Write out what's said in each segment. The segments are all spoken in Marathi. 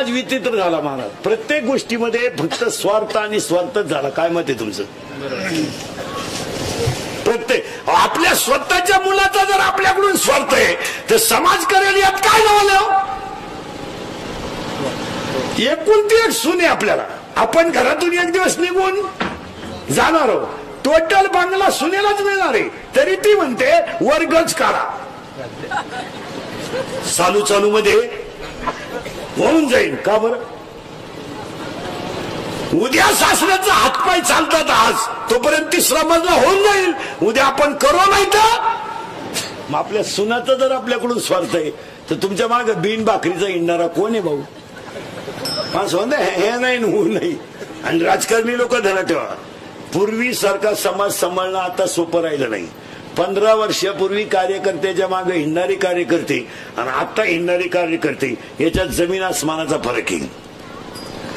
समाज विचित्र झाला महाराज. प्रत्येक गोष्टीमध्ये फक्त स्वार्थ आणि स्वार्थच झाला. काय मत आहे तुमचं? प्रत्येक आपल्या स्वतःच्या मुलाचा जर आपल्याकडून स्वार्थ आहे तर समाज करेल यात काय नवलं? एकुलती एक सून आहे आपल्याला. आपण घरातून एक दिवस निघून जाणार आहोत. टोटल बांगला सुनेलाच मिळणार आहे, तरी ती म्हणते वर्गच काढा. चालू चालू मध्ये होऊन जाईल. का बरं? उद्या सासऱ्याचा हातपाय चालतात आज, तोपर्यंत तिसरा मजला होऊन जाईल. उद्या आपण करू नाही तर मग आपल्या सुनाचा जर आपल्याकडून स्वार्थ आहे तर तुमच्या मागे बिन भाकरीचा इंडणारा कोण आहे भाऊ? हे नाही होऊ नाही. आणि राजकारणी लोक धरा ठेवा, पूर्वी सारखा समाज सांभाळणं आता सोपं राहिलं नाही. 15 वर्षापूर्वी कार्यकर्त्याच्या मागे हिंडणारे कार्यकर्ते आणि आता हिंडणारे कार्यकर्ते याच्यात जमीन आसमानाचा फरक आहे.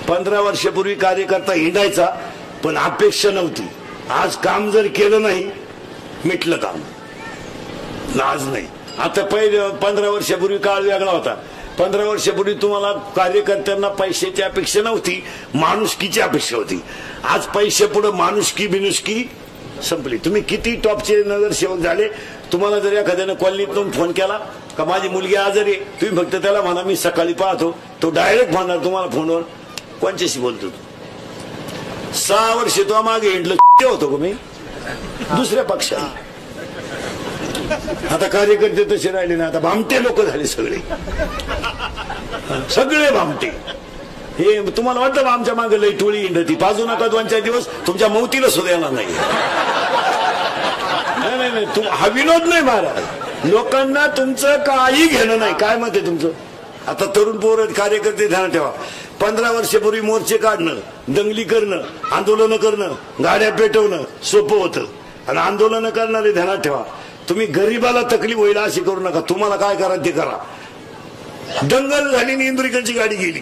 15 वर्षापूर्वी कार्यकर्ता हिंडायचा पण अपेक्षा नव्हती. आज काम जर केलं नाही मिटलं काम, लाज नाही. आता पहिले 15 वर्षापूर्वी काळ वेगळा होता. 15 वर्षापूर्वी तुम्हाला कार्यकर्त्यांना पैशाची अपेक्षा नव्हती, माणुसकीची अपेक्षा होती. आज पैसे पुढे माणुसकी बिनुसकी संपली. तुम्ही किती टॉपचे नगरसेवक झाले, तुम्हाला जर एखाद्यानं कॉलनीतून फोन केला का माझी मुलगी आजारी आहे, तुम्ही फक्त त्याला म्हणा मी सकाळी पाहतो, तो डायरेक्ट म्हणणार तुम्हाला फोनवर कोणच्याशी बोलतो. 6 वर्ष तो मागे हिंडलं होतो का मी दुसऱ्या पक्षात. आता कार्यकर्ते तसे राहिले ना, आता भामटे लोक झाले सगळे, सगळे भामटे. हे तुम्हाला वाटतं आमच्या मागे लई टोळी हिंडती, पाजू नका 2-4 दिवस, तुमच्या मौतीला सुद्धा येणार नाही. नाही हा विनोद नाही महाराज. लोकांना तुमचं काही घेणं नाही. काय मत आहे तुमचं? आता तरुण पोर कार्यकर्ते ध्यान ठेवा. 15 वर्षापूर्वी मोर्चे काढणं, दंगली करणं, आंदोलन करणं, गाड्या पेटवणं सोपं होतं. आणि आंदोलन करणारे ध्यानात ठेवा, तुम्ही गरीबाला तकलीफ होईल अशी करू नका. तुम्हाला काय करा ते करा. दंगल झाली आणि इंदुरीकरची गाडी गेली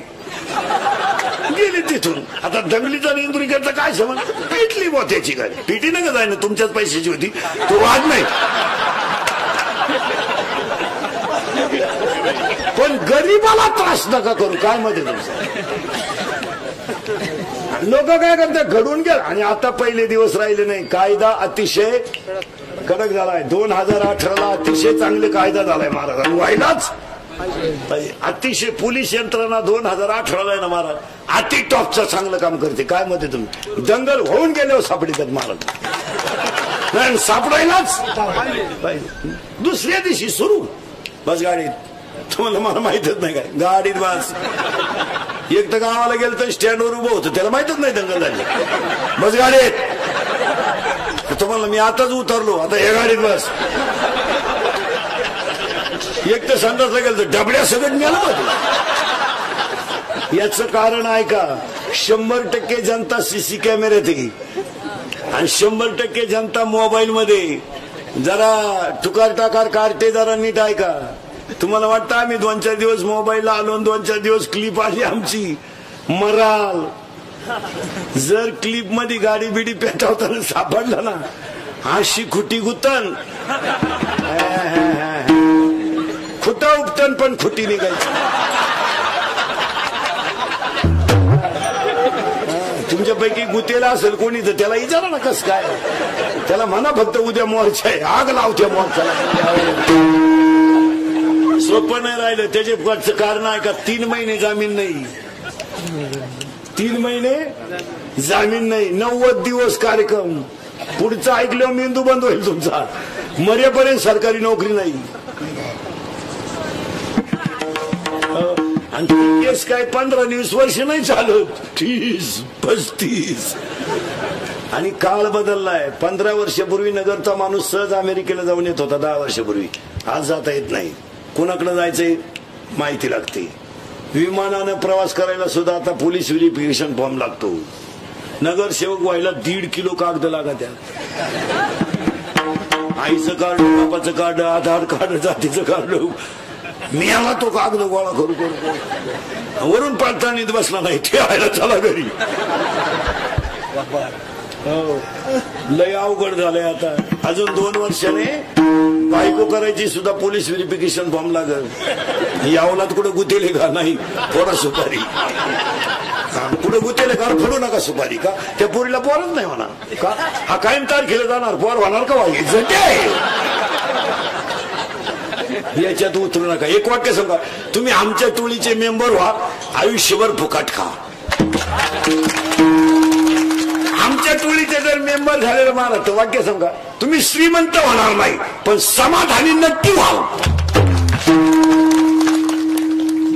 तिथून. आता दंगलीचा आणि इंदुरीकरचा काय समज? पिटली मोत्याची गाडी. पिटी नका जाय ना, तुमच्याच पैशाची होती, तो वाद नाही. पण गरीबाला त्रास नका करू. काय मध्ये तुमचं? लोक काय करतात, घडून गेला. आणि आता पहिले दिवस राहिले नाही. कायदा अतिशय कडक झालाय. 2018ला अतिशय चांगले कायदा झालाय महाराज. व्हायलाच अतिशय पोलीस यंत्रणा 2018ला आहे ना महाराज, अति टॉपचं चांगलं काम करते. काय मध्ये तुम्ही? दंगल होऊन गेल्यावर सापडतात महाराज. नाही सापडायलाच दुसऱ्या दिवशी सुरू बस गाडीत. तुम्हाला मला माहितच नाही काय गाडीत बस. एक तर गावाला गेलं तर स्टँडवर उभं होतं, त्याला माहितच नाही दंगल झाली. बस गाडीत. तुम्हाला मी आताच उतरलो, आता हे गाडीत बस. एक तर संडासला गेलं तर डबड्या सगळं गेलं होतं. याचं कारण आहे का? 100% जनता सीसी कॅमेऱ्यात आहे आणि 100% जनता मोबाईल मध्ये. जरा टुकार टाकार काढते, जरा नीट ऐका. तुम्हाला वाटतं आम्ही 2-4 दिवस मोबाईलला आलो, 2-4 दिवस क्लिप आली आमची, मराल. जर क्लिप मध्ये गाडी बिडी पेटवताना सापडला ना, अशी खुटी गुतन, खुटा उपटन पण खुटी निघायची. तुमच्यापैकी गुतेला असेल कोणी तर त्याला विचारा ना कस काय. त्याला म्हणा फक्त उद्या मोर्चा आहे, आग लावत्या मोर्चाला. सोपं नाही राहिलं. त्याचे कारण आहे का? 3 महिने जामीन नाही. 3 महिने जामीन नाही. 90 दिवस कार्यक्रम. पुढचं ऐकल्यावर मेंदू बंद होईल तुमचा. मरेपर्यंत सरकारी नोकरी नाही. आणि केस काय 15-20 वर्ष नाही चालत, 30-35. आणि काळ बदललाय. 15 वर्षापूर्वी नगरचा माणूस सहज अमेरिकेला जाऊन येत होता. 10 वर्षापूर्वी. आज जाता येत नाही. कोणाकडे जायचंय माहिती लागते. विमानानं प्रवास करायला सुद्धा आता पोलीस व्हेरिफिकेशन फॉर्म लागतो. नगरसेवक व्हायला 1.5 किलो कागद लागत. आईचं कार्ड, बापाचं कार्ड, आधार कार्ड, जातीचं कार्ड. मी आला तो कागद गोळा करू करू वरून पडताळणीत बसला नाही. ठेवायला चला घरी. लय अवघड झालंय आता. अजून 2 वर्षाने बायको करायची सुद्धा पोलीस व्हेरिफिकेशन फॉर्म लागल. यावलात कुठं गुतेले का नाही थोडा सुपारी कुठं गुतेले का फोडू नका सुपारी का त्या पोरीला पोरच नाही म्हणा का हा कायम तारखेला जाणार पोर होणार का व्हायचं याच्यात उतरू नका. एक वाक्य सांगा, तुम्ही आमच्या टोळीचे मेंबर व्हा, आयुष्यभर फुकाट खा. आमच्या टोळीचे जर मेंबर झालेलं मला तर वाक्य सांगा, तुम्ही श्रीमंत होणार नाही पण समाधानी नक्की व्हाल.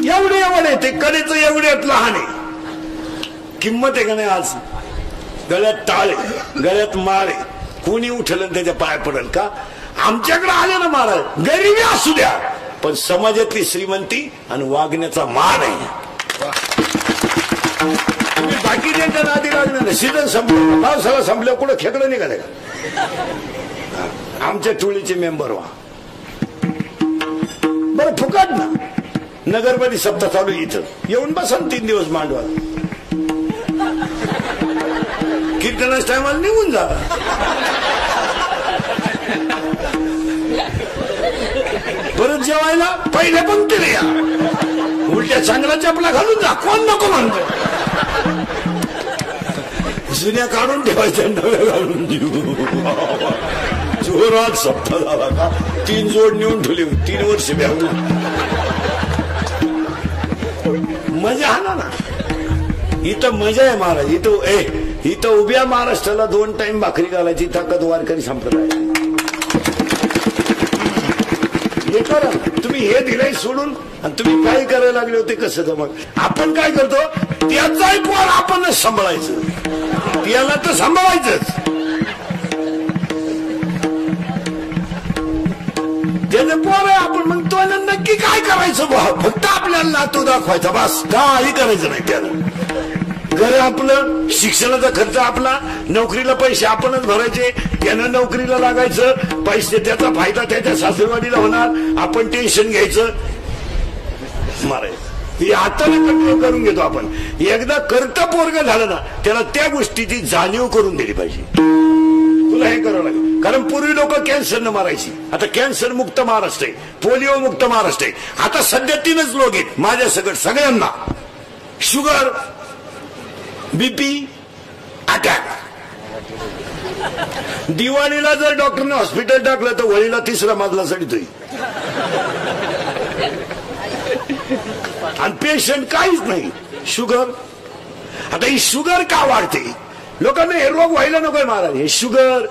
एवढे एवढे ते कडेच एवढ्यात लहान आहे, किंमत आहे का नाही? आज गळ्यात टाळे, गळ्यात माळे, कोणी उठलं त्याच्या पाय पडेल का? आमच्याकडे आले ना महाराज, गरिबी असू द्या पण समाजातली श्रीमंती आणि वागण्याचा मान आहे. तुम्ही बाकी त्यांच्या नादी लागणार नाही. सीझन संपलं, पावसाळा संपलं, कुठं खेकडं निघाले का? आमच्या टोळीचे मेंबर व्हा. बरं फुकट ना, नगरमध्ये सप्ताह चालू इथं येऊन बसा 3 दिवस मांडवा, कीर्तनाच टायमाला निघून जा. परत जेवायला पहिल्या पंक्तीला या, उलट्या चांगला चपला घालून जा, कोण नको म्हणतो. जुन्या काढून ठेवायच्या, नव्या घालून देऊ. जोरात सप्ताह झाला का 3 जोड नेऊन ठेवली, 3 वर्ष ब्यावला. मजा आला ना इथं, मजा आहे महाराज. इथं उभ्या महाराष्ट्राला 2 टाइम भाकरी घालायची ताकद वारकरी संप्रदाय. हे करा तुम्ही, हे दिलंय सोडून आणि तुम्ही काय करायला लागले होते कसं जमग. आपण काय करतो, त्याचाही पोर आपणच सांभाळायचं, त्याला तर सांभाळायचंच. त्याचं पोर आहे आपण, मग तो नक्की काय करायचं बा, फक्त आपल्याला नातू दाखवायचा बस, काही करायचं नाही. त्याला घर आपलं, शिक्षणाचा खर्च आपला, नोकरीला पैसे आपणच भरायचे, त्यानं नोकरीला लागायचं, पैसे त्याचा फायदा त्याच्या सासरवाडीला होणार, आपण टेन्शन घ्यायचं, मारायचं. हे हाताने कंट्रोल करून घेतो आपण. एकदा करता पोरग झालं ना, त्याला त्या गोष्टीची जाणीव करून दिली पाहिजे. तुला हे करावं लागेल, कारण पूर्वी लोक कॅन्सरनं मारायची, आता कॅन्सर मुक्त महाराष्ट्र आहे, पोलिओ मुक्त महाराष्ट्र आहे. आता सध्या 3च लोक आहेत माझ्या सगळ्यांना, शुगर, बीपी, अटॅक. दिवाळीला जर डॉक्टरने हॉस्पिटल टाकलं तर वळीला 3रा मजला चढतोय आणि पेशंट काहीच नाही. शुगर, आता ही शुगर का वाढते? लोकांना हे रोग व्हायला नकोय महाराज. हे शुगर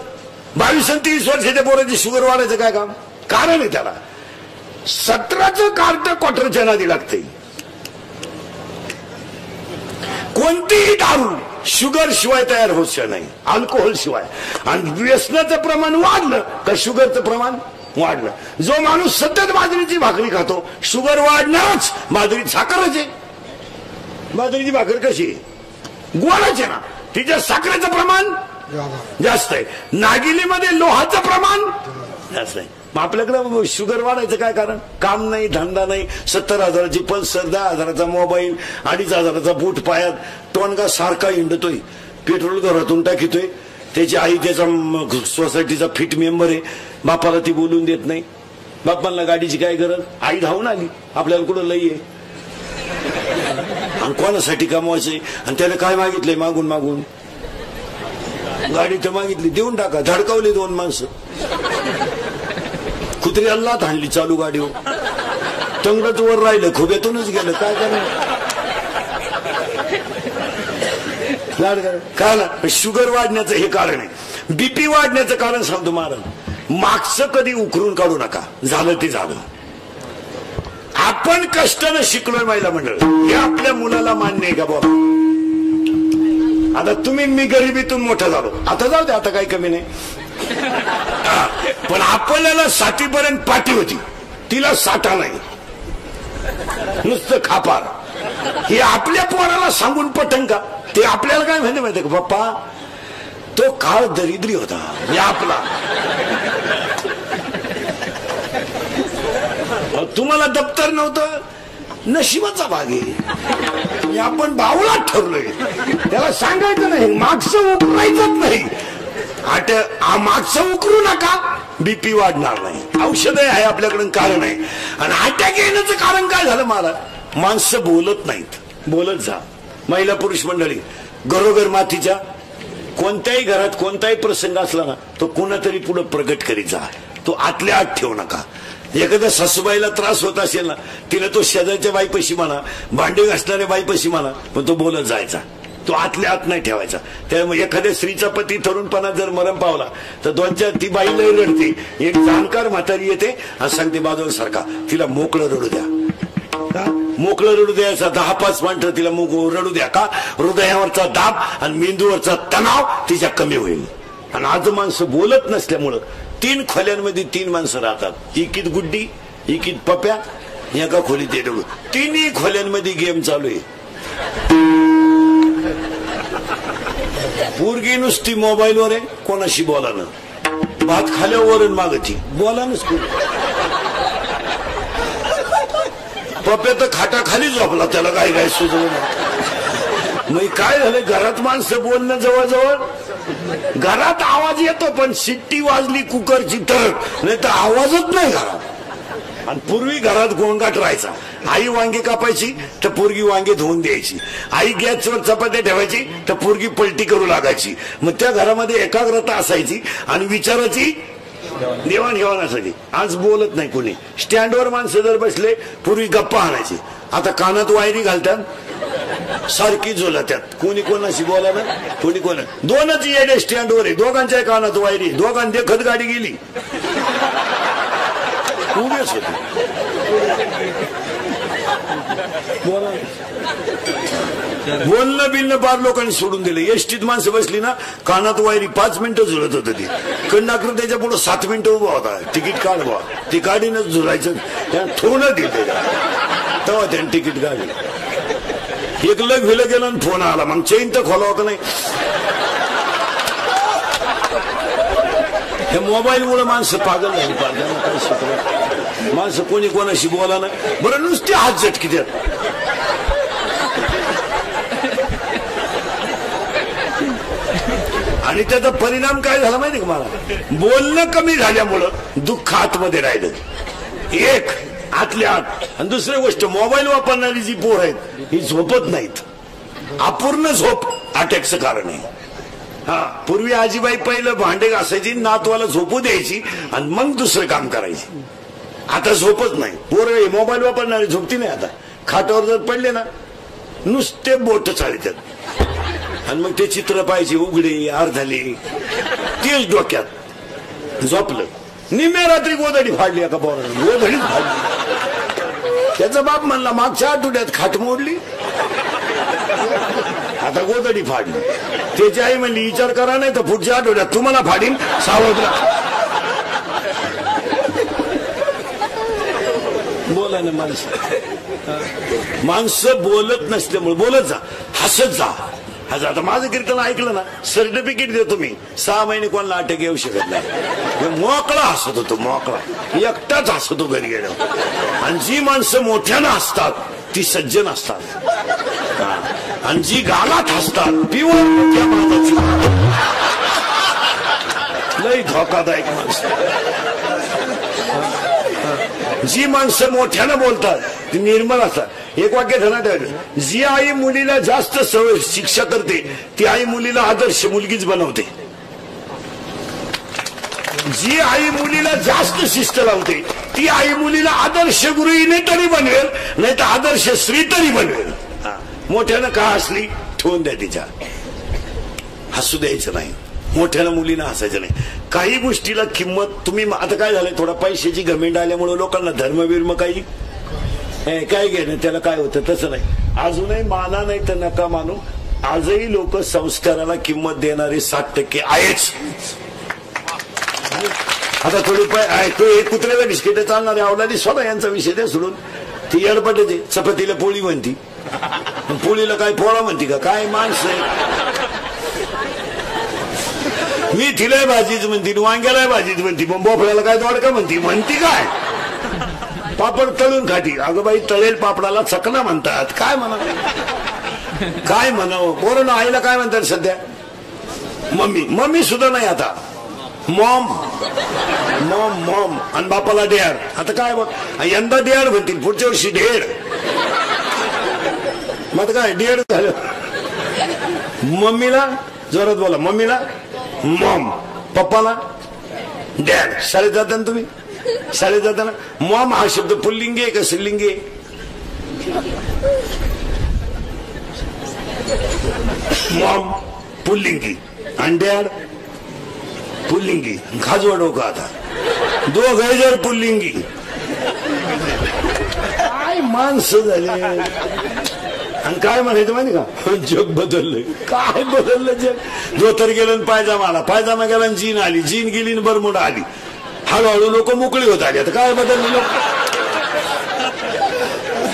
22 आणि 30 वर्षाच्या पोराची शुगर वाढायचं काय काम? कारण आहे त्याला 17चं कार्ट क्वार्टरच्या नादी लागते. कोणतीही दारू शुगर शिवाय तयार होत नाही, अल्कोहोल शिवाय. आणि व्यसनाचं प्रमाण वाढलं का शुगरचं प्रमाण वाढलं. जो माणूस सतत बाजरीची भाकरी खातो, शुगर वाढणारच. बाजरी साखरच आहे, बाजरीची भाकर कशी गोडाच आहे ना, तिच्या साखरेचं प्रमाण जास्त आहे. नागिलीमध्ये लोहाचं प्रमाण जास्त आहे. मग आपल्याकडे शुगर वाढायचं काय कारण? काम नाही, धंदा नाही, 70,000ची पल्सर, 10,000चा मोबाईल, 2,500चा बूट पायात, टोनगा सारखा हिंडतोय, पेट्रोल घरातून टाकीतोय. त्याची आई त्याचा सोसायटीचा फिट मेंबर आहे, बापाला ती बोलून देत नाही. बापांना गाडीची काय गरज? आई धावून आली, आपल्याला कुठं लई आहे आणि कोणासाठी कमवायचंय. आणि त्याला काय मागितलंय मागून मागून? गाडी तर मागितली, देऊन टाका. धडकावली 2 माणसं, कुत्री अल्लात हाणली चालू गाडीवर, तंगडच वर राहिलं, खोब्यातूनच गेलं. काय करणार? काय ना, शुगर वाढण्याचं हे कारण आहे. बीपी वाढण्याचं कारण सांगतो महाराज, मागचं कधी उकरून काढू नका, झालं ते झालं. आपण कष्टानं शिकलोय महिला मंडळ, हे आपल्या मुलाला मान्य आहे का बाबा? आता तुम्ही मी गरिबीतून मोठा झालो, आता जाऊ दे, आता काही कमी नाही. पण आपल्याला 6वीपर्यंत पाठी होती, तिला 6 नाही, नुसतं खापार. हे आपल्या पोराला सांगून पटन का? ते आपल्याला काय म्हणते माहिती का, पप्पा तो काळ दरिद्री होता, हे आपला. तुम्हाला दप्तर नव्हतं, नशिबाचा भाग आहे. आपण बावळात ठरलोय. त्याला सांगायचं नाही, मागचं उकरायचंच नाही. मागचं उकरू नका, बीपी वाढणार नाही, औषध आहे आपल्याकडे, कारण आहे. आणि अटॅक येण्याचं कारण काय झालं महाराज? माणसं बोलत नाहीत. बोलत जा. महिला पुरुष मंडळी, घरोघर मातीच्या कोणत्याही घरात कोणताही प्रसंग असला ना, तो कोणातरी पुढे प्रगट करीत जा. तो आतल्या आत ठेवू नका. एखाद्या सासूबाईला त्रास होत असेल ना, तिला तो शेजारच्या बाईपाशी म्हणा, भांडे घासणाऱ्या बाईपाशी म्हणा, पण तो बोलत जायचा. तो आतल्या आत नाही ठेवायचा. त्यामुळे एखाद्या स्त्रीचा पती तरुणपणात जर मरण पावला तर 2-4 ती बाई लई रडते. एक जाणकार म्हातारी येते आणि सांगते बाजूला सारखा, तिला मोकळं रडू द्या. मोकळं रडू द्यायचा. 10-5 मिनिटं तिला रडू द्या. का? हृदयावरचा दाब आणि मेंदूवरचा तणाव तिच्या कमी होईल. आणि आज माणसं बोलत नसल्यामुळं 3 खोल्यांमध्ये 3 माणसं राहतात. एकीत गुड्डी, एकीत पप्या, एका खोलीत येतो. 3ही खोल्यांमध्ये गेम चालू आहे. पोरगी नुसती मोबाईलवर आहे, कोणाशी बोला ना. भात खाल्यावर मागती बोला नस. पप्या तर खाटाखाली झोपला, त्याला काय काय सुचवलं. मग काय झालं? घरात माणसं बोलणं जवळजवळ. घरात आवाज येतो पण शिट्टी वाजली कुकरची तर, नाही तर आवाजच नाही घरात. आणि पूर्वी घरात गोंगाट राहायचा. आई वांगी कापायची तर पोरगी वांगे धुवून द्यायची. आई गॅसवर चपात्या ठेवायची तर पोरगी पलटी करू लागायची. मग त्या घरामध्ये एकाग्रता असायची आणि विचाराची देवाणघेवाण असायची. आज बोलत नाही कोणी. स्टँडवर माणसं जर बसले, पूर्वी गप्पा आणायची, आता कानात वायरी घालतात, सारखी झोलत्यात. कोणी कोणाशी बोला ना, कोणी कोणा. 2च येडे स्टँडवर आहे, दोघांच्या कानात वायरी, दोघांनी देखत गाडी गेली. उभेच होते. बोलणं बिलणं पार लोकांनी सोडून दिले. एसटीत माणसं बसली ना, कानात वायरी 5 मिनिटं झुलत होत. ती कंडक्टर त्याच्या पुढे 7 मिनिटं उभा होता. तिकीट काढ बा, ती गाडीनच झुलायचं. थोडं दिलं तेव्हा त्याने तिकीट काढलं. एक लग विलं गेलं आणि फोन आला. मग चेन तर खोलावं का नाही? हे मोबाईल मुळे माणसं पागल झाली. काय शिकलं माणसं, कोणी कोणाशी बोला ना. बरं नुसते हात झटकी द्यात. आणि त्याचा परिणाम काय झाला माहिती का मला? बोलणं कमी झाल्यामुळं दुःख आतमध्ये राहिलं. एक आतल्या आत. आणि दुसरी गोष्ट, मोबाईल वापरणारी जी पोर आहेत ही झोपत नाहीत. अपूर्ण झोप अटॅकचं कारण आहे. हा, पूर्वी आजीबाई पहिलं भांडे घासायची, नातवाला झोपू द्यायची आणि मग दुसरं काम करायची. आता झोपत नाही पोर. मोबाईल वापरणारी झोपती नाही. आता खाटावर जर पडले ना, नुसते बोट चालतात. आणि मग ते चित्र पाहिजे, उघडे अर्धले, तेच डोक्यात. झोपलं. निम्या रात्री गोधडी फाडली एका पोरानं. गोधडीच फाडली. त्याचा बाप म्हणला मागच्या आठवड्यात खाट मोडली, आता गोधडी फाडली. त्याची आई म्हणली विचार करा, नाही तर पुढच्या आठवड्यात तुम्हाला फाडीन, सावध राहा. बोला ना माणसं बोलत नसल्यामुळे. बोलत जा, हसत जा. आता माझं कीर्तन ऐकलं ना, सर्टिफिकेट देतो मी. 6 महिने कोणाला अटक येऊ शकत नाही. मोकळा हसत होतो, मोकळा. एकटाच हसतो घरी गेल्यावर. आणि जी माणसं मोठ्यानं हसतात ती सज्जन असतात. आणि जी गालात हसतात पिवळ मोठ्या माणसाची लई धोकादायक माणसं. जी माणसं मोठ्यानं बोलतात ती निर्मळ असतात. एक वाक्य ध्यानात ठेवायचं, जी आई मुलीला जास्त शिक्षा करते ती आई मुलीला आदर्श मुलगीच बनवते. जी आई मुलीला जास्त शिस्त लावते ती आई मुलीला आदर्श गुरुने तरी बनवेल, नाही तर आदर्श स्त्री तरी बनवेल. मोठ्यानं का हसली ठेवून द्या, तिच्या हसू द्यायचं नाही. मोठ्यानं मुलीनं हसायचं नाही. काही गोष्टीला किंमत तुम्ही. आता काय झालंय, थोडा पैशाची घमेंड आल्यामुळे लोकांना धर्मविर्म काही काय घेणं, त्याला काय होतं तसं नाही. अजूनही माना नाही तर नका मानू. आजही लोक संस्काराला किंमत देणारे 7% आहेच. आता थोडी तो एक कुत्र्याला बिस्किट चालणारे अवलादी स्वतः यांचा विषय द्या सोडून. ती अडपट येते. चपातीला पोळी म्हणती, पोळीला काय पोळा म्हणती का? काय माणसं. मी तिलाही भाजीच म्हणती, वांग्यालाही भाजीच म्हणती, मग बोफळ्याला काय दोडका म्हणती. म्हणती काय? पापड तळून खाती. अगं बाई, तळेल पापडाला चकना म्हणतात. काय म्हणा, काय म्हणावं. पोरांनो, आईला काय म्हणतात सध्या? मम्मी. मम्मी सुद्धा नाही आता. मॉम मॉम मॉम आणि बापाला डॅड. आता काय बघ, यंदा डॅड म्हणतील, पुढच्या वर्षी ढेड. मग काय डेड झालं. मम्मीला जोरात बोला, मम्मीला मॉम, पप्पाला डॅड. शाळेत जाता ना तुम्ही, शाळेत जाताना मॉम हा शब्द पुल्लिंगी आहे का स्त्रीलिंगी आहे? मॉम पुल्लिंगी आणि डॅड पुल्लिंगी. खाजवा डोकं आता, दोघं जर पुल्लिंगी. काय माणसं झाले. आणि काय म्हणायचं माहिती का, जग बदललंय. काय बदललं जग. धोतर गेलं आणि पायजामा आला, पायजामा गेला आणि जीन आली, जीन गेली आणि बरमुडा आली. हळूहळू लोक मोकळी होत आली. आता काय बदललं लोक,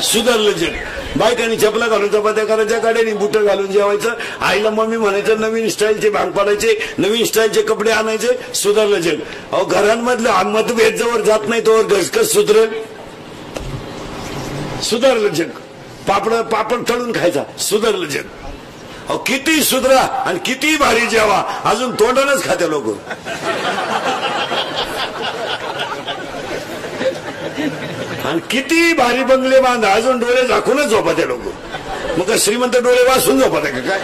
सुधारलं जग. बायकांनी चपला घालून चपात्या करायच्या, गाड्यांनी बुट घालून जेवायचं. आईला मम्मी म्हणायचं, नवीन स्टाईलचे भांग पाडायचे, नवीन स्टाईलचे कपडे आणायचे. सुधारलं जग. अहो घरांमधलं मतभेद जवळ जात नाही तोवर घसकस सुधरेल. सुधारलं जग. पापड तळून खायचा, सुधारलं जग. अहो किती सुधरा आणि किती भारी जेवा, अजून तोंडानच खाते लोक. आणि किती भारी बंगले बांधा, अजून डोळे झाकूनच झोपते लोक. मग श्रीमंत डोळे वाचून झोपत आहे का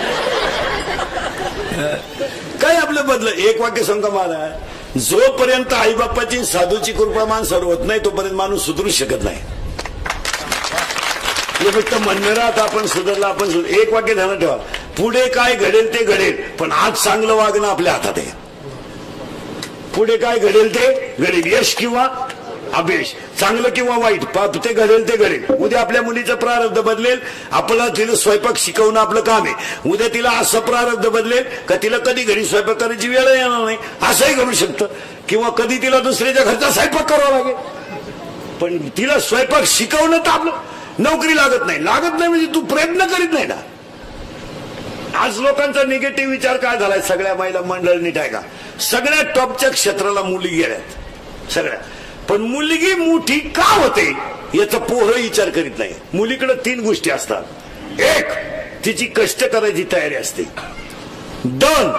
काय आपलं बदल. एक वाक्य सांगा महाराज, जोपर्यंत आईबापाची साधूची कृपा माणसावर होत नाही तोपर्यंत माणूस सुधरू शकत नाही. हे फक्त म्हणणार आता आपण सुधारला, आपण एक वाक्य ध्यानात ठेवा, पुढे काय घडेल ते घडेल, पण आज चांगलं वागणं आपल्या हातात आहे. पुढे काय घडेल ते घडेल, यश किंवा अपयश, चांगलं किंवा वाईट, ते घडेल ते घडेल. उद्या आपल्या मुलीचं प्रारब्ध बदलेल, आपल्याला तिला स्वयंपाक शिकवणं आपलं काम आहे. उद्या तिला असं प्रारब्ध बदलेल का तिला कधी घरी स्वयंपाक करायची वेळ येणार नाही, असंही घडू शकतं. किंवा कधी तिला दुसऱ्याच्या घरचा स्वयंपाक करावा लागेल. पण तिला स्वयंपाक शिकवणं तर आपलं, नोकरी लागत नाही. लागत नाही म्हणजे तू प्रयत्न करीत नाही ना. आज लोकांचा निगेटिव्ह विचार काय झालाय, सगळ्या महिला मंडळींनी काय का, सगळ्या टॉपच्या क्षेत्राला मुली गेल्यात सगळ्या. पण मुलगी मोठी का होते याचा पोरं विचार करीत नाही. मुलीकडे 3 गोष्टी असतात. एक, तिची कष्ट करायची तयारी असते. 2,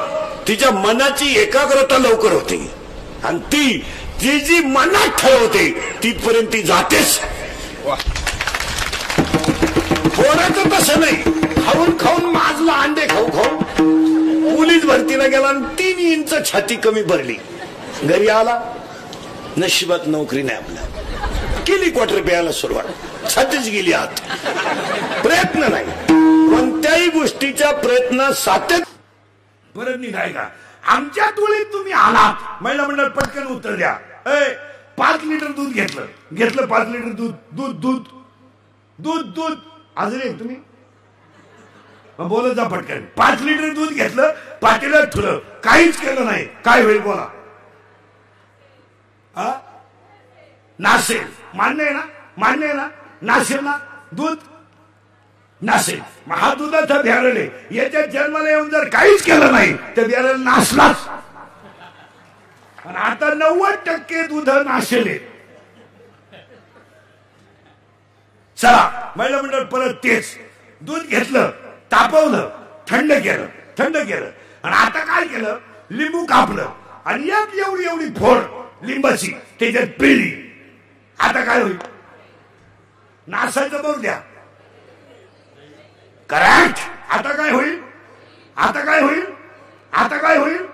तिच्या मनाची एकाग्रता लवकर होते. आणि ती जी मनात ठरवते तिथपर्यंत ती जातेच. पोराचं तसं नाही, खाऊन खाऊन माजला, अंडे खाऊ खाऊन पोलीस भरतीला गेला आणि 3 इंच छाती कमी भरली. घरी आला, नशिबात नोकरी नाही आपल्या, केली क्वार्टर प्यायला सुरुवात, छातीच गेली आत. प्रयत्न नाही, कोणत्याही गोष्टीचा प्रयत्न सातत्य. परत निघाय का आमच्या तुळीत तुम्ही आलात, महिला मंडळ पटकन उत्तर द्या. 5 लिटर दूध घेतलं 5 लिटर दूध दूध दूध दूध दूध अजून एक तुम्ही बोलत जा पटकन. 5 लिटर दूध घेतलं, पातेल्यात ठेवलं, काहीच केलं नाही, काय होईल बोला. नासेल. मान्य आहे ना, मान्य आहे ना, नासेल ना दूध, नासेल. हा दुधाचा बॅरल आहे, याच्या जन्माला येऊन जर काहीच केलं नाही तर बॅरल नासलाच. आणि आता 90% दूध नासेल. चला महिला मंडळ परत तेच दूध घेतलं, तापवलं, थंड केलं आणि आता काय केलं, लिंबू कापलं आणि एक एवढी फोड लिंबाची त्याच्यात पिळली. आता काय होईल, नासायचं बघ द्या. करेक्ट. आता काय होईल, आता काय होईल, आता काय होईल,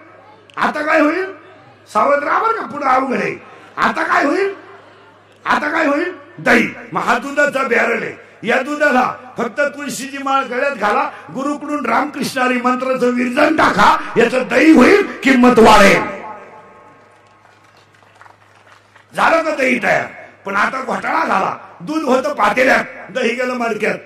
आता काय होईल, सावध राहा बरं का, पुढे अवघड आहे. आता काय होईल, आता काय होईल, दही. मग हा दुधाचा बॅरल आहे, या दुधाला फक्त तुळशीची माळ गळ्यात घाला, गुरुकडून रामकृष्णारी मंत्राचं विरजन टाका, याचं दही होईल, किंमत वाढेल. झालं का दही तयार. पण आता घोटाळा झाला, दूध होतं पातेल्यात, दही गेलं मडक्यात.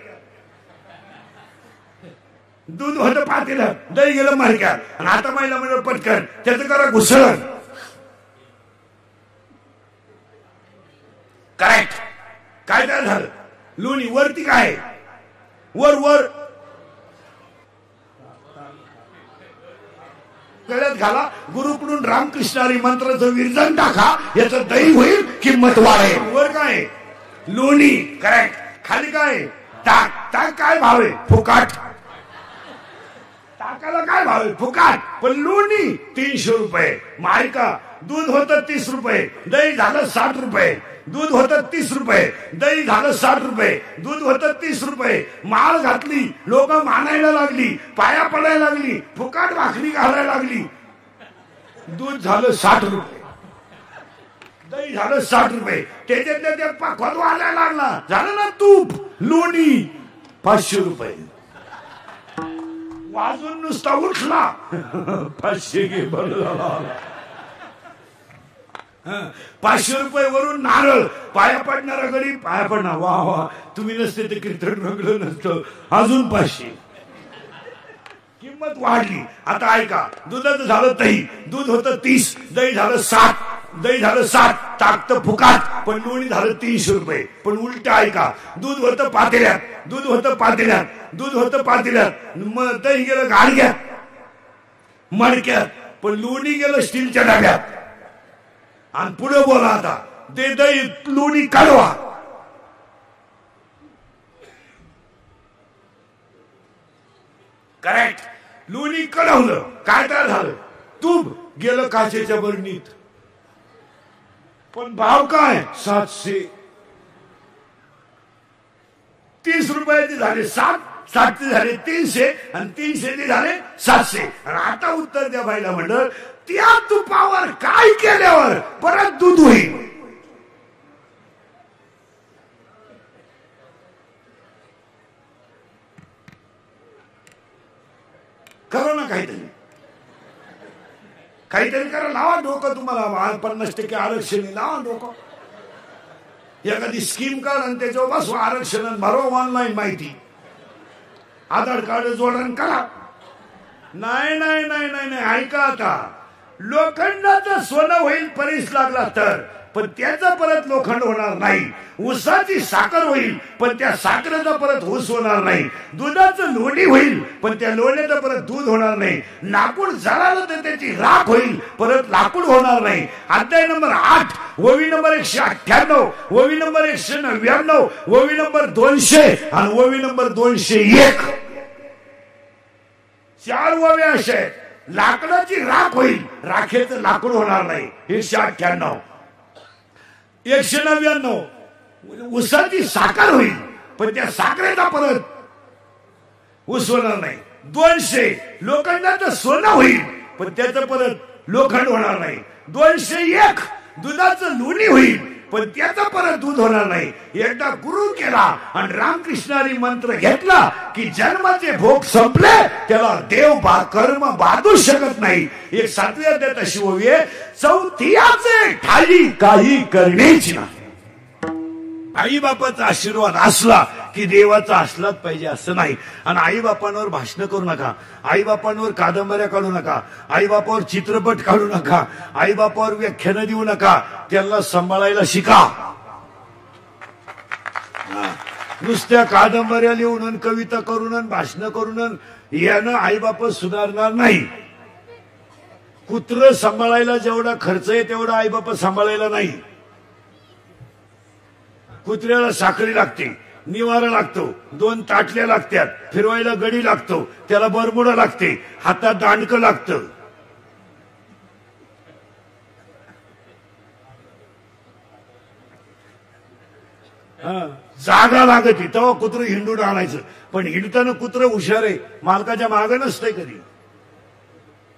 दूध होतं पातेल्यात, दही गेलं मडक्यात. आणि आता महिला मंडळ पटकन त्याचं करा घुसळण. करेक्ट. काय तयार झालं, लोणी. वरती काय, वर गळ्यात घाला, गुरुकडून रामकृष्णारी मंत्राचं विरजन टाका, याचं दही होईल, किंमत वाढेल. वर काय, लोणी. करेक्ट. खाली काय, ताक. ताक काय भाव आहे, फुकाट. ताक लोकांना काय भाव आहे? फुकाट. पण लोणी 300 रुपये. माय का दूध होतं 30 रुपये, दही झालं 60 रुपये. दूध होतं 30 रुपये, दही झालं 60 रुपये. दूध होतं 30 रुपये. माळ घातली, लोक मानायला लागली, पाया पडायला लागली, फुकाट भाकरी घालायला लागली. दूध झालं 60 रुपये, दही झालं 60 रुपये. त्याच्यातल्या त्यात पाखवात वाजायला लागला. झालं ना तूप. लोणी 500 रुपये. वाजून नुसता उठला 500 घे बरं झाला. 500 रुपये वरून नारळ. पाया पडणारा गरीब पाया पडणार. वा वा, तुम्ही नसते ते कीर्तन रंगलं नसतं. अजून 500. किंमत वाढली. आता ऐका, दुधाचं झालं दही. दूध होतं 30, दही झालं 60. दही झालं 60, ताकत फुकाट. पण लोणी झालं 300 रुपये. पण उलट ऐका, दूध होतं पातेल्यात, दूध होतं पातेल्यात, दूध होतं पातेल्यात. मग दही गेलं गाडग्यात, मडक्यात. पण लोणी गेलं स्टीलच्या डब्यात. आणि पुढे बोला आता, ते दही लोणी काढवा. करेक्ट. लोणी कढवलं, काय तयार झालं? तूप गेलं काचेच्या बरणीत. पण भाव काय? 700. 30 रुपयाचे झाले 7, 7 झाले 300, आणि 300 झाले 700. आणि आता उत्तर द्या बाईला म्हणलं, त्या तुपावर काय केल्यावर परत दूध होईल? करा ना काहीतरी, काहीतरी करा. लावा डोकं. तुम्हाला 50% आरक्षण लावा डोकं. एखादी स्कीम काढ आणि त्याच्यावर बसवा आरक्षण. भरवा ऑनलाईन माहिती, आधार कार्ड जोडण करा. नाही नाही नाही नाही नाही, ऐका आता. लोखंडाचं सोनं होईल परीस लागला तर, पण त्याचा परत लोखंड होणार नाही. ऊसाची साखर होईल, पण त्या साखरेचा परत ऊस होणार नाही. दुधाचं लोणी होईल, पण त्या लोण्याचं परत दूध होणार नाही. लाकूड जळालं तर त्याची राख होईल, परत लाकूड होणार नाही. अध्याय नंबर 8, ओवी नंबर 198, ओवी नंबर 199, ओवी नंबर 200 आणि ओवी नंबर 201. 4 ओव्या अशा आहेत. लाकडाची राख होईल, राखेचं लाकूड होणार नाही. 198. 199 ऊसाची साखर होईल, पण त्या साखरेचा परत ऊस होणार नाही. 200 लोखंडाचं सोनं होईल, पण त्याचं परत लोखंड होणार नाही. 201 दुधाचं लोणी होईल, पण त्याचा परत दूध होणार नाही. एकदा गुरु केला आणि रामकृष्णारी मंत्र घेतला की जन्माचे भोग संपले. त्याला देव कर्म बाधू शकत नाही. एक 7व्या अध्यायात अशी ओवी आहे, चौथियाचे ठाई काही करण्याची नाही. आई बापाचा आशीर्वाद असला की देवाचा असलाच पाहिजे असं नाही. आणि आई बापांवर भाषण करू नका, आई बापांवर कादंबऱ्या काढू नका, आई बापावर चित्रपट काढू नका, आई बापावर व्याख्यानं देऊ नका. त्यांना सांभाळायला शिका. नुसत्या कादंबऱ्या लिहून, कविता करून, भाषण करून यानं आई बाप सुधारणार नाही. कुत्र सांभाळायला जेवढा खर्च आहे तेवढा आई बाप सांभाळायला नाही. कुत्र्याला साखळी लागते, निवारा लागतो, 2 ताटल्या लागतात, फिरवायला गडी लागतो, त्याला बरमुडा लागते, हातात दांडकं लागतं. जागा लागते तेव्हा कुत्र हिंडून आणायचं. पण हिंडताना कुत्र हुशार आहे, मालकाच्या मागे नसतंय, कधी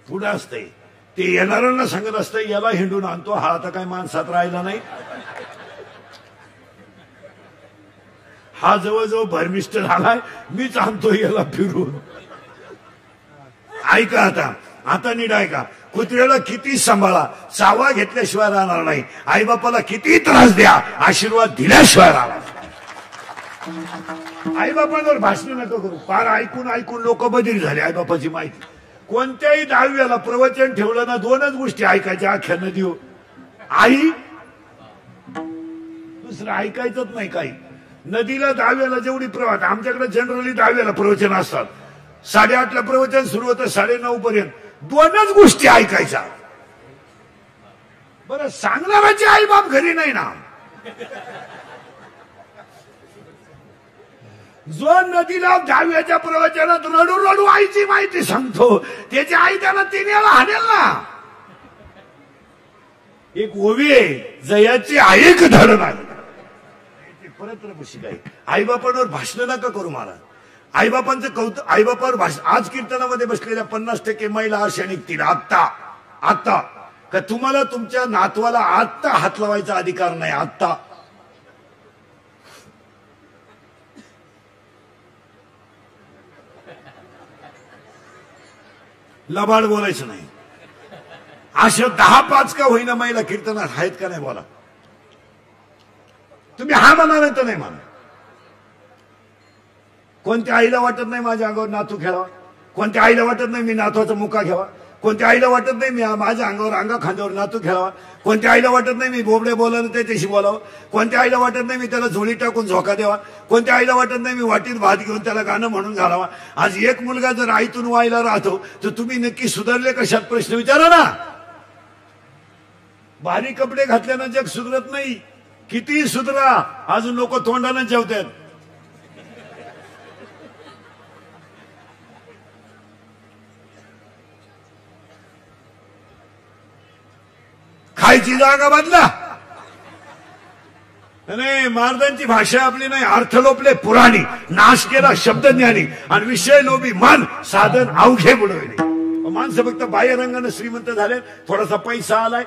पुढे असतंय. ते येणाऱ्यांना सांगत असतंय याला हिंडून आणतो, हा आता काय माणसात राहिला नाही. हा जवळजवळ भरमिष्ट झालाय, मीच आणतो याला फिरून. ऐका आता, आता नीट ऐका. कुत्र्याला किती सांभाळा, चावा घेतल्याशिवाय राहणार नाही. आई बापाला किती त्रास द्या, आशीर्वाद दिल्याशिवाय राहणार. आई बापांवर भाषण नका करू. फार ऐकून ऐकून लोक बधीर झाले आई बापाची माहिती. कोणत्याही 10व्याला प्रवचन ठेवलं ना, 2च गोष्टी ऐकायच्या अख्ख्या नदीवर. आई, दुसरं ऐकायचंच नाही काही. नदीला 10व्याला जेवढी प्रवास, आमच्याकडे जनरली 10व्याला प्रवचन असतात. 8:30ला प्रवचन सुरू होतं, 9:30 पर्यंत 2च गोष्टी ऐकायच्या. बरं, सांगणाराची आई बाप घरी नाही ना. जो नदीला 10व्याच्या प्रवचनात रडू रडू आईची माहिती सांगतो, त्याची आई त्याला 3 वेळा हाणेल ना. एक ओवी आहे, जयाची ऐक धड नाही. परत रबशी काय आईबापांवर भाषण नका करू मला. आईबापांचं कौतुक, आईबापावर भाषण. आज कीर्तनामध्ये बसलेल्या 50% महिला अशा निघतील आता का तुम्हाला तुमच्या नातवाला आत्ता हात लावायचा अधिकार नाही. आत्ता लबाड बोलायचं नाही. अशा 10-5 का होईना महिला कीर्तनात आहेत का नाही बोला. तुम्ही हा म्हणा नाही तर नाही म्हणा. कोणत्या आईला वाटत नाही माझ्या अंगावर नातू खेळावा, कोणत्या आईला वाटत नाही मी नातवाचा मुका घ्यावा, कोणत्या आईला वाटत नाही मी माझ्या अंगावर अंगा खांद्यावर नातू खेळावा, कोणत्या आईला वाटत नाही मी बोबडे बोलायला त्याच्याशी बोलावं, कोणत्या आईला वाटत नाही मी त्याला झोळी टाकून झोका द्यावा, कोणत्या आईला वाटत नाही मी वाटीत भात घेऊन त्याला गाणं म्हणून घालावा. आज एक मुलगा जर आईतून व्हायला राहतो तर तुम्ही नक्की सुधारले कशात प्रश्न विचारा ना. भारी कपडे घातल्यानं जग सुधरत नाही. किती सुधरा, अजून लोक तोंडानं जेवतात. खायची जागा बदला. नाही, महाराजांची भाषा आपली नाही. अर्थ लोपले पुराणी, नाश केला शब्दज्ञानी, आणि विषय लोभी मन साधन अवघे बुडवले. माणसं फक्त बाह्य रंगाने श्रीमंत झाले, थोडासा पैसा आलाय,